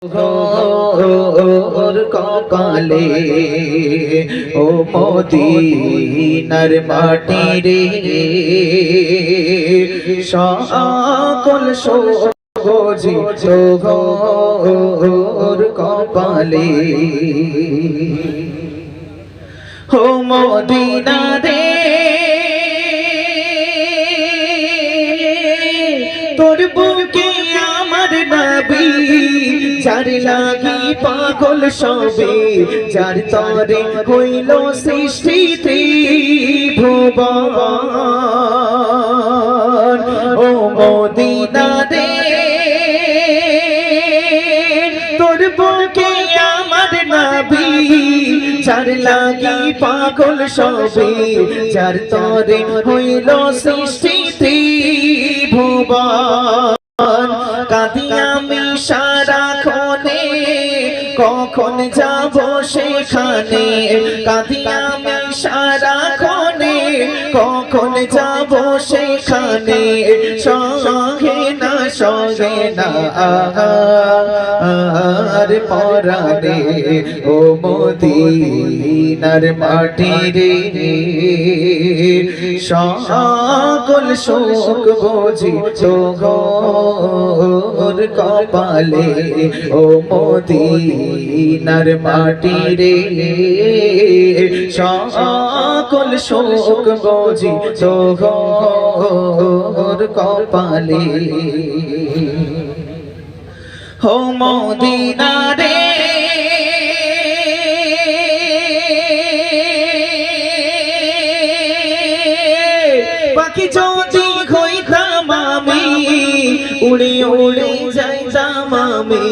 ঘোর কপালে ও মদিনার মাটি রে সকল সবুজি ঘোর কপালে ও মদিনা রে তোর বুকে আমার নবী যার লাগি পাগল সবে যার তরে হইল সৃষ্টি ত্রিভুবন ও মদিনা রে তোর বুকে আমার নবী যার লাগি পাগল সবে যার তরে হইল সৃষ্টি ত্রিভুবন কাঁদি আমি সারাক্ষণে কখন যাব সেখানে কাঁদি আমি সারাক্ষণে কখন যাব সেখানে সহে না আর পরানে ও মদিনার মাটি রে সকল সুখ বুঝি তো ঘোর কপালে ও মদিনার মাটি রে সকল সুখ বুঝি তো ঘোর কপালে ও মদিনা রে পাখি যদি হইতাম আমি উড়ে উড়ে যাইতাম আমি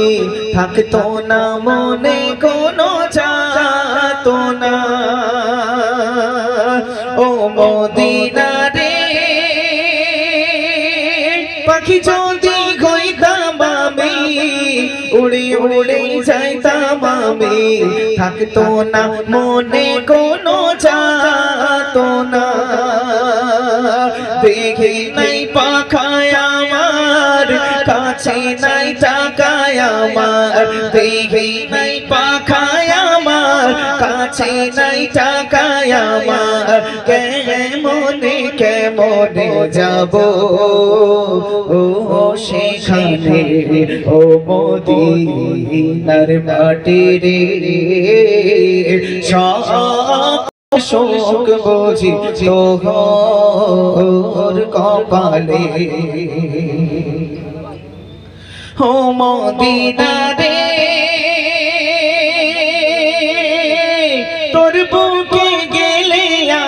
থাকতো না মনে কোনো যাতনা ও মদিনা রে পাখি যদি হইতাম আমি উড়ে উড়ে যাইতাম আমি থাকতো না মনে কোনো যাতনা দেখি নাই পাখায় আমার কাছে নাই টাকায় আমার দেখি নাই পাখায় আমার কাছে নাই টাকায় আমার কেমনে যাব ও সেখানে ও মদিনার মাটি রে শোক বুঝি তো ঘোর কপালে ও মদিনা রে তোর বুকে